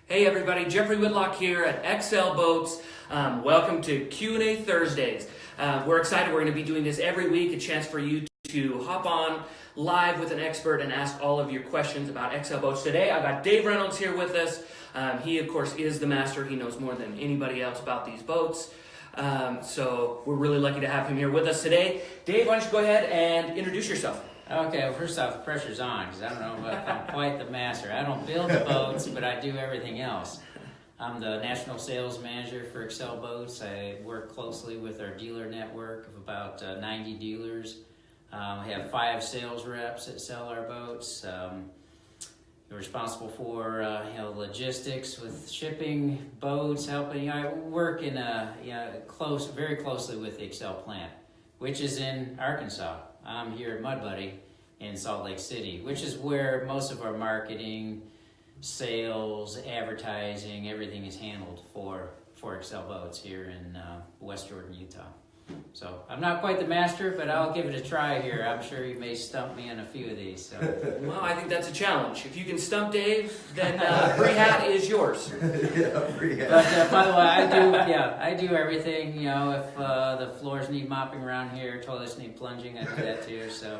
Hey everybody, Jeffrey Whitlock here at XL Boats. Welcome to Q&A Thursdays. We're excited. We're going to be doing this every week, a chance for you to hop on live with an expert and ask all of your questions about XL Boats. Today I've got Dave Reynolds here with us. He of course is the master. He knows more than anybody else about these boats. So we're really lucky to have him here with us today. Dave, why don't you go ahead and introduce yourself? Okay, well, first off, the pressure's on, because I don't know if I'm quite the master. I don't build the boats, but I do everything else. I'm the national sales manager for XL Boats. I work closely with our dealer network of about 90 dealers. We have 5 sales reps that sell our boats. We're responsible for logistics with shipping boats, helping. I work in very closely with the XL plant, which is in Arkansas. I'm here at Mud Buddy in Salt Lake City, which is where most of our marketing, sales, advertising, everything is handled for XL Boats here in West Jordan, Utah. So I'm not quite the master, but I'll give it a try here. I'm sure you may stump me on a few of these. So. Well, I think that's a challenge. If you can stump Dave, then free hat is yours. Yeah, free hat. But by the way, I do everything. You know, if the floors need mopping around here, toilets need plunging, I do that too. So,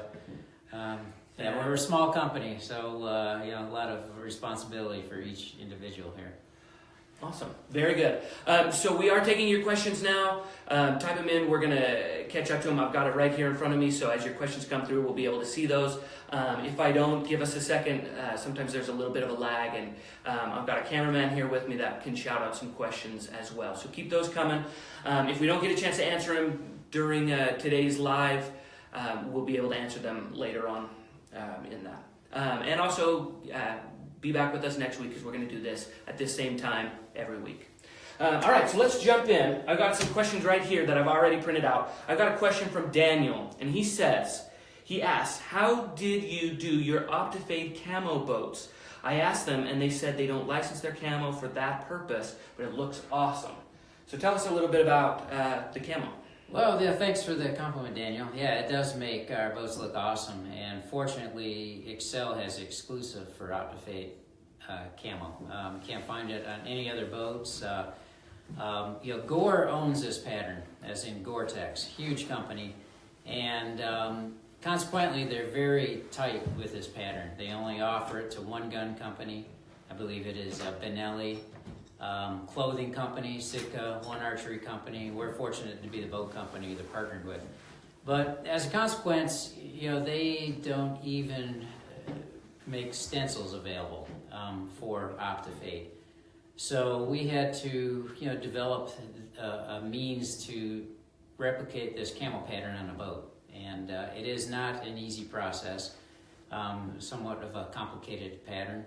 we're a small company, so a lot of responsibility for each individual here. Awesome. Very good. So we are taking your questions now. Type them in. We're going to catch up to them. I've got it right here in front of me, so as your questions come through, we'll be able to see those. If I don't, give us a second. Sometimes there's a little bit of a lag, and I've got a cameraman here with me that can shout out some questions as well. So keep those coming. If we don't get a chance to answer them during today's live, we'll be able to answer them later on in that. And also, be back with us next week because we're going to do this at this same time every week. All right, so let's jump in. I've got some questions right here that I've already printed out. I've got a question from Daniel, and he asks, how did you do your OptiFade Camo boats? I asked them, and they said they don't license their Camo for that purpose, but it looks awesome. So tell us a little bit about the Camo. Well, thanks for the compliment, Daniel. Yeah, it does make our boats look awesome, and fortunately, Excel has exclusive for OptiFade Camo. Can't find it on any other boats. Gore owns this pattern, as in Gore-Tex, huge company, and consequently, they're very tight with this pattern. They only offer it to one gun company. I believe it is Benelli. Clothing company, Sitka, one archery company. We're fortunate to be the boat company they're partnered with. But as a consequence, they don't even make stencils available for OptiFade. So we had to, develop a means to replicate this camo pattern on a boat. And it is not an easy process, somewhat of a complicated pattern.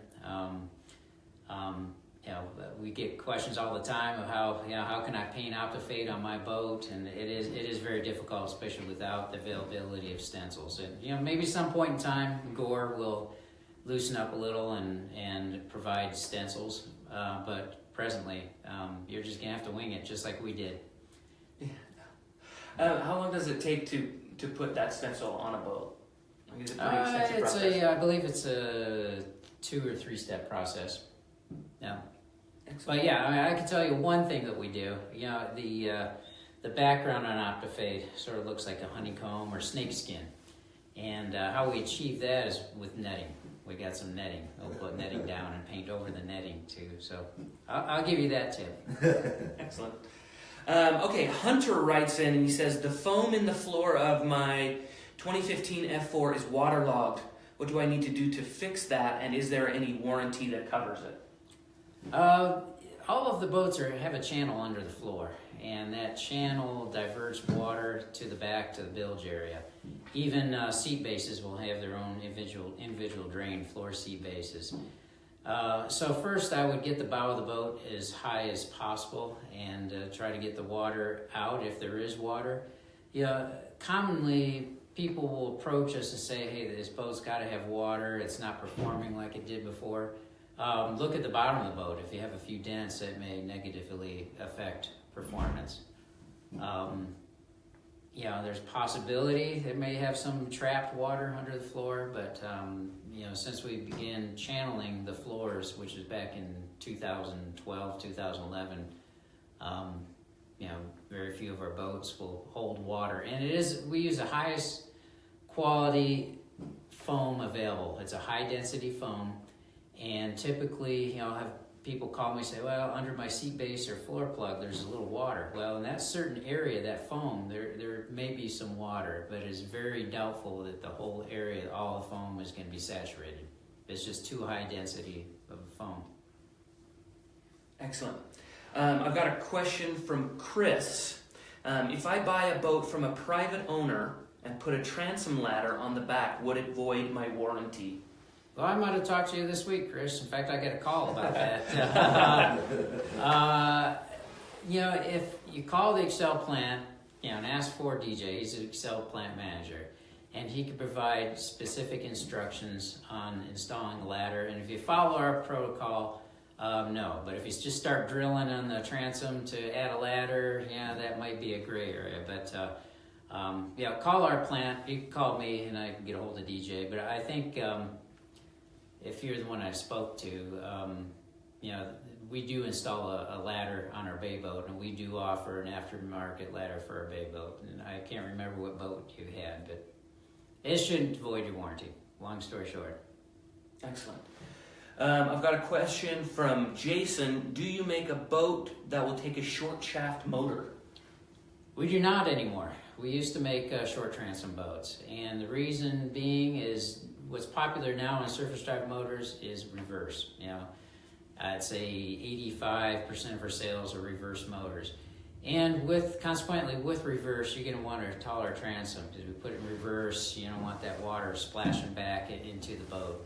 We get questions all the time of how can I paint OptiFade on my boat, and it is very difficult, especially without the availability of stencils. And maybe some point in time, Gore will loosen up a little and provide stencils, but presently, you're just gonna have to wing it, just like we did. Yeah. How long does it take to put that stencil on a boat? Like, is it pretty extensive process? I believe it's a 2 or 3 step process. Yeah. But I can tell you one thing that we do. The background on OptiFade sort of looks like a honeycomb or snakeskin. And how we achieve that is with netting. We got some netting. We'll put netting down and paint over the netting too. So I'll give you that tip. Excellent. Okay, Hunter writes in and he says, the foam in the floor of my 2015 F4 is waterlogged. What do I need to do to fix that? And is there any warranty that covers it? All of the boats have a channel under the floor, and that channel diverts water to the back to the bilge area. Even seat bases will have their own individual drain, floor seat bases. So first I would get the bow of the boat as high as possible and try to get the water out if there is water. Commonly people will approach us and say, hey, this boat's got to have water, it's not performing like it did before. Look at the bottom of the boat. If you have a few dents, it may negatively affect performance. There's possibility it may have some trapped water under the floor, but since we began channeling the floors, which was back in 2012, 2011, very few of our boats will hold water. And we use the highest quality foam available. It's a high density foam. And typically, I'll have people call me and say, well, under my seat base or floor plug, there's a little water. Well, in that certain area, that foam, there may be some water, but it's very doubtful that the whole area, all the foam is going to be saturated. It's just too high density of foam. Excellent. I've got a question from Chris. If I buy a boat from a private owner and put a transom ladder on the back, would it void my warranty? Well, I might have talked to you this week, Chris. In fact, I got a call about that. If you call the Excel plant, and ask for DJ, he's an Excel plant manager, and he can provide specific instructions on installing the ladder. And if you follow our protocol, no. But if you just start drilling on the transom to add a ladder, that might be a gray area. But call our plant. You can call me, and I can get a hold of DJ. But I think if you're the one I spoke to, we do install a ladder on our bay boat, and we do offer an aftermarket ladder for our bay boat. And I can't remember what boat you had, but it shouldn't void your warranty. Long story short. Excellent. I've got a question from Jason. Do you make a boat that will take a short shaft motor? We do not anymore. We used to make short transom boats, and the reason being is what's popular now in surface drive motors is reverse. I'd say 85% of our sales are reverse motors. And consequently with reverse, you're going to want a taller transom, because we put it in reverse, you don't want that water splashing back into the boat.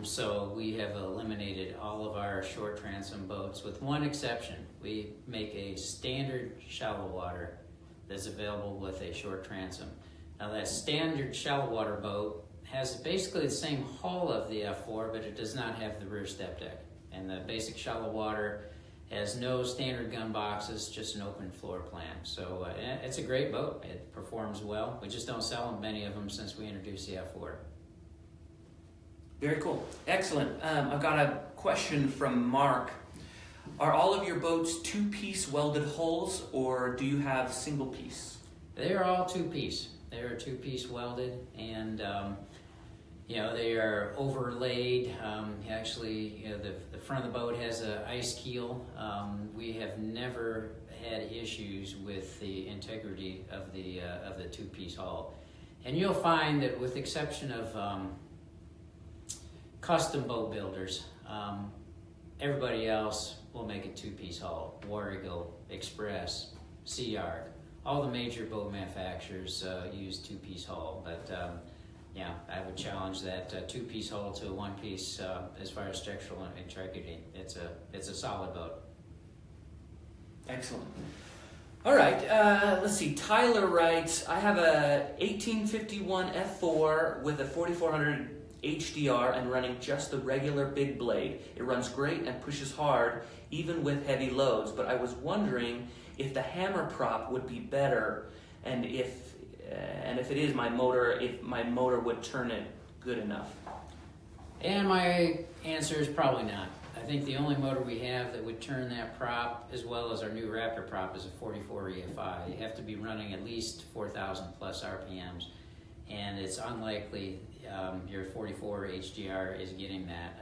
So we have eliminated all of our short transom boats, with one exception. We make a standard shallow water that's available with a short transom. Now that standard shallow water boat has basically the same hull of the F4, but it does not have the rear step deck. And the basic shallow water has no standard gun boxes, just an open floor plan. So it's a great boat. It performs well. We just don't sell many of them since we introduced the F4. Very cool. Excellent. I've got a question from Mark. Are all of your boats two-piece welded hulls, or do you have single-piece? They are all two-piece. They are two-piece welded, and they are overlaid. The front of the boat has an ice keel. We have never had issues with the integrity of the two-piece hull. And you'll find that, with the exception of custom boat builders, everybody else will make a two-piece hull. War Eagle, Express, Sea Ark, all the major boat manufacturers use two-piece hull. But I would challenge that two-piece hull to a one-piece as far as structural integrity. It's a solid boat. Excellent. All right, let's see. Tyler writes, I have a 1851 F4 with a 4400 HDR and running just the regular big blade. It runs great and pushes hard even with heavy loads, but I was wondering if the hammer prop would be better, and if it is, if my motor would turn it good enough. And my answer is probably not. I think the only motor we have that would turn that prop, as well as our new Raptor prop, is a 44 EFI. You have to be running at least 4,000 plus RPMs, and it's unlikely your 44 HDR is getting that.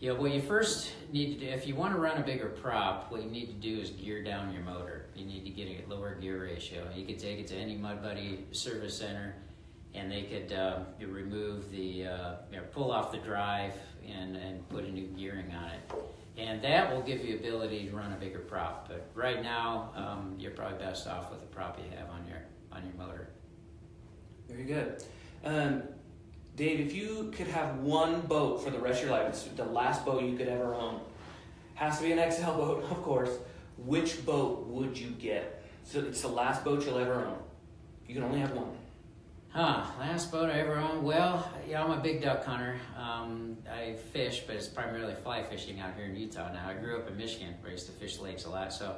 What you first need to do, if you want to run a bigger prop, what you need to do is gear down your motor. You need to get a lower gear ratio. You could take it to any Mud Buddy service center, and they could remove the, pull off the drive and put a new gearing on it. And that will give you ability to run a bigger prop. But right now, you're probably best off with the prop you have on your motor. Very good. Dave, if you could have one boat for the rest of your life, it's the last boat you could ever own, has to be an XL boat, of course, which boat would you get? So it's the last boat you'll ever own. You can only have one. Last boat I ever owned? Well, I'm a big duck hunter. I fish, but it's primarily fly fishing out here in Utah now. I grew up in Michigan, where I used to fish lakes a lot, so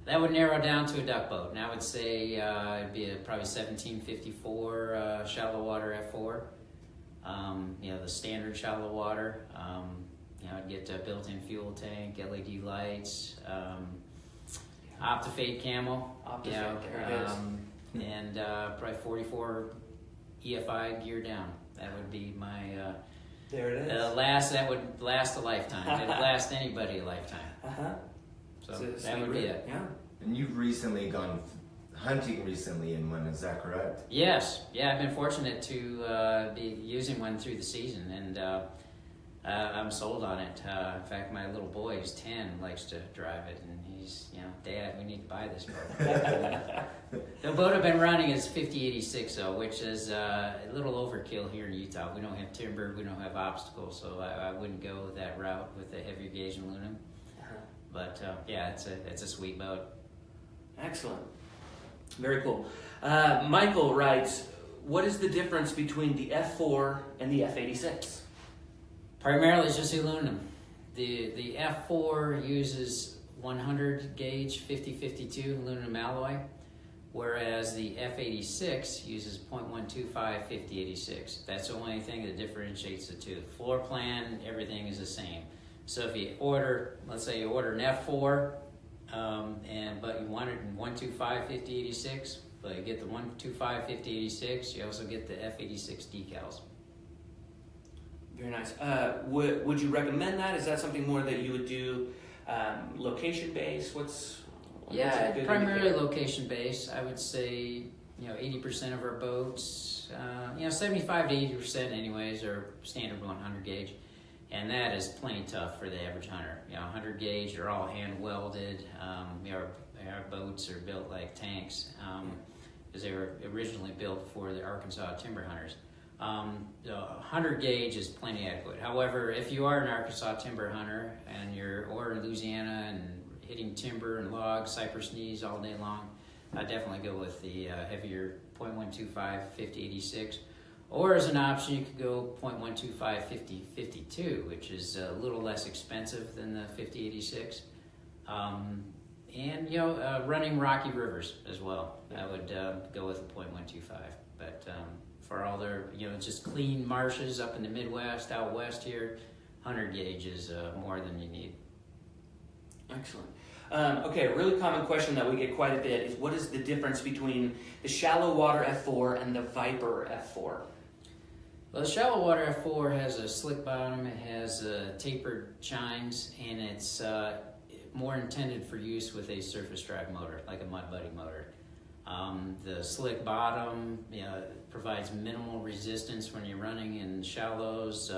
that would narrow down to a duck boat. And I would say it'd be probably 1754 Shallowwater F4. The standard shallow water. I'd get a built-in fuel tank, LED lights, Optifade Camo. Optifade, there it is. And probably 44 EFI gear down. That would be my. There it is. That would last a lifetime. It'd last anybody a lifetime. So that would be it. Yeah. And you've recently gone hunting recently in one, is that correct? Yes. Yeah, I've been fortunate to be using one through the season, and I'm sold on it. In fact, my little boy, who's 10, likes to drive it, and he's, Dad, we need to buy this boat. The boat I've been running is 5086, though, which is a little overkill here in Utah. We don't have timber, we don't have obstacles, so I wouldn't go that route with the heavier gauge aluminum. But it's a sweet boat. Excellent. Very cool. Michael writes, what is the difference between the F4 and the F86? Primarily it's just aluminum. The F4 uses 100 gauge 50-52 aluminum alloy, whereas the F86 uses 0.125 50-86. That's the only thing that differentiates the two. Floor plan, everything is the same. So if you order, let's say you order an F4, but you want it in 125 50-86, but you get the 125 50-86, you also get the F86 decals. Very nice. Would you recommend that? Is that something more that you would do location based? What's primarily location based. I would say 80% of our boats, 75 to 80% anyways, are standard 100 gauge, and that is plenty tough for the average hunter. 100 gauge are all hand welded. Our boats are built like tanks because they were originally built for the Arkansas timber hunters. 100 gauge is plenty adequate. However, if you are an Arkansas timber hunter and you're in Louisiana and hitting timber and logs, cypress knees all day long, I definitely go with the heavier 0.125 50-86. Or as an option, you could go 0.125 50-52, which is a little less expensive than the 50-86. Running rocky rivers as well. I would go with a 0.125, but for all their, just clean marshes up in the Midwest, out west here, 100 gauge is more than you need. Excellent. Okay, a really common question that we get quite a bit is what is the difference between the Shallowwater F4 and the Viper F4? Well, the Shallowwater F4 has a slick bottom, it has tapered chines, and it's more intended for use with a surface drive motor, like a Mud Buddy motor. The slick bottom provides minimal resistance when you're running in shallows,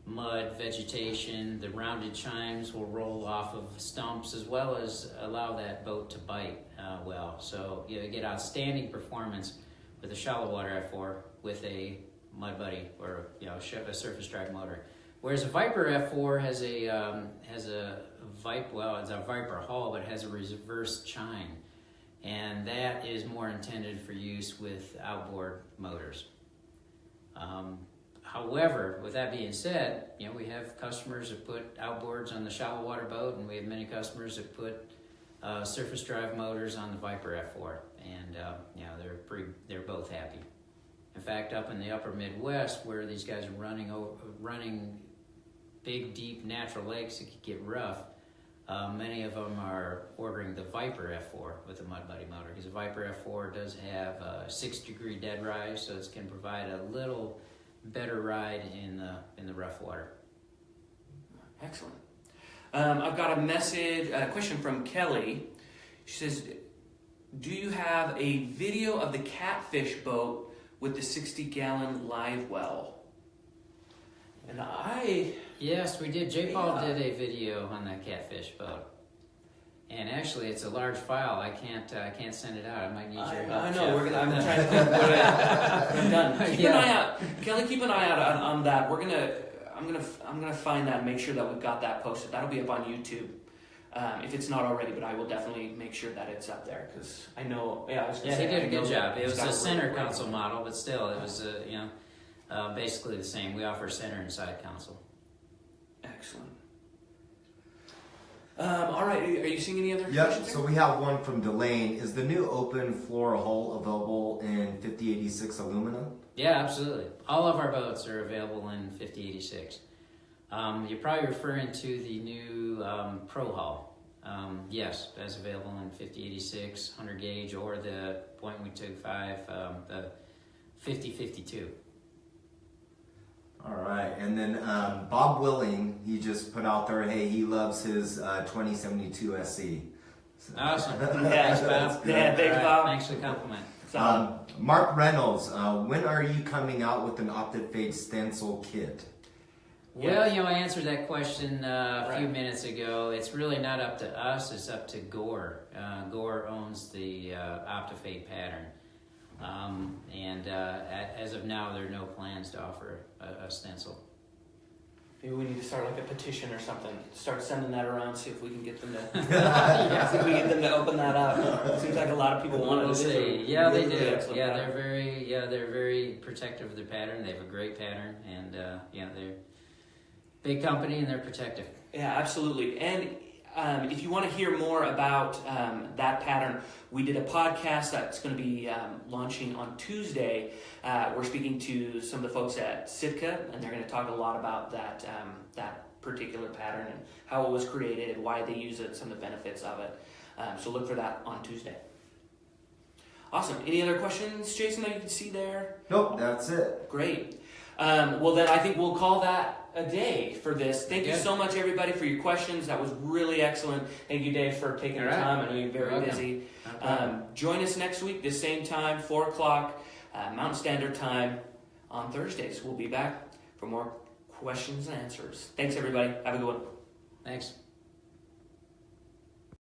mud, vegetation. The rounded chines will roll off of stumps as well as allow that boat to bite well. So you get outstanding performance with a Shallowwater F4 with a Mud Buddy or a surface drive motor. Whereas a Viper F4 has it's a Viper hull, but it has a reverse chine. And that is more intended for use with outboard motors. However, with that being said, we have customers that put outboards on the shallow water boat, and we have many customers that put surface drive motors on the Viper F4, and they're both happy. In fact, up in the upper Midwest, where these guys are running big, deep natural lakes that could get rough, many of them are ordering the Viper F4 with a Mud Buddy motor, because the Viper F4 does have a 6-degree dead rise, so it can provide a little better ride in the rough water. Excellent. I've got a question from Kelly. She says, do you have a video of the Catfish boat with the 60-gallon live well? And Yes, we did. J. Paul did a video on that Catfish boat, and actually, it's a large file. I can't send it out. I might need your help. I know. I'm trying to think what I've done. Keep an eye out, Kelly. Keep an eye out on that. I'm gonna find that and make sure that we've got that posted. That'll be up on YouTube if it's not already. But I will definitely make sure that it's up there because I know. Yeah, he did a good job. It was a center console model, but still, it was basically the same. We offer center and side console. Excellent. All right, are you seeing any other Yep, questions? so we have one from Delane. Is the new open floor hull available in 5086 aluminum? Yeah, absolutely. All of our boats are available in 5086. You're probably referring to the new Pro Hull. Yes, that's available in 5086, 100 gauge, or the .125, the 5052. All right, and then Bob Willing, he just put out there, hey, he loves his 2072 SC. So, Awesome. Yeah, Thanks, Bob. yeah, thanks, Bob. Thanks for the compliment. Mark Reynolds, when are you coming out with an opted fade stencil kit? Well, I answered that question a few minutes ago. It's really not up to us, it's up to Gore. Gore owns the OptiFade pattern. As of now, there are no plans to offer a stencil. Maybe we need to start like a petition or something. Start sending that around, see if we can get them to Yeah. see if we get them to open that up. It seems like a lot of people want We'll to see. Yeah, they do. excellent Yeah, pattern. they're very protective of their pattern. They have a great pattern, and they're a big company and they're protective. Yeah, absolutely. And if you want to hear more about that pattern, we did a podcast that's going to be launching on Tuesday. We're speaking to some of the folks at Sitka, and they're going to talk a lot about that particular pattern and how it was created, why they use it, some of the benefits of it. So look for that on Tuesday. Awesome. Any other questions, Jason, that you can see there? Nope, that's it. Great. Well, then I think we'll call that a day for this. Thank you Good. so much, everybody, for your questions. That was really excellent. Thank you, Dave, for taking the All right. time. I know you're very Welcome. busy. No problem. Join us next week, the same time, 4 o'clock, Mountain Standard Time on Thursdays. We'll be back for more questions and answers. Thanks, everybody. Have a good one. Thanks.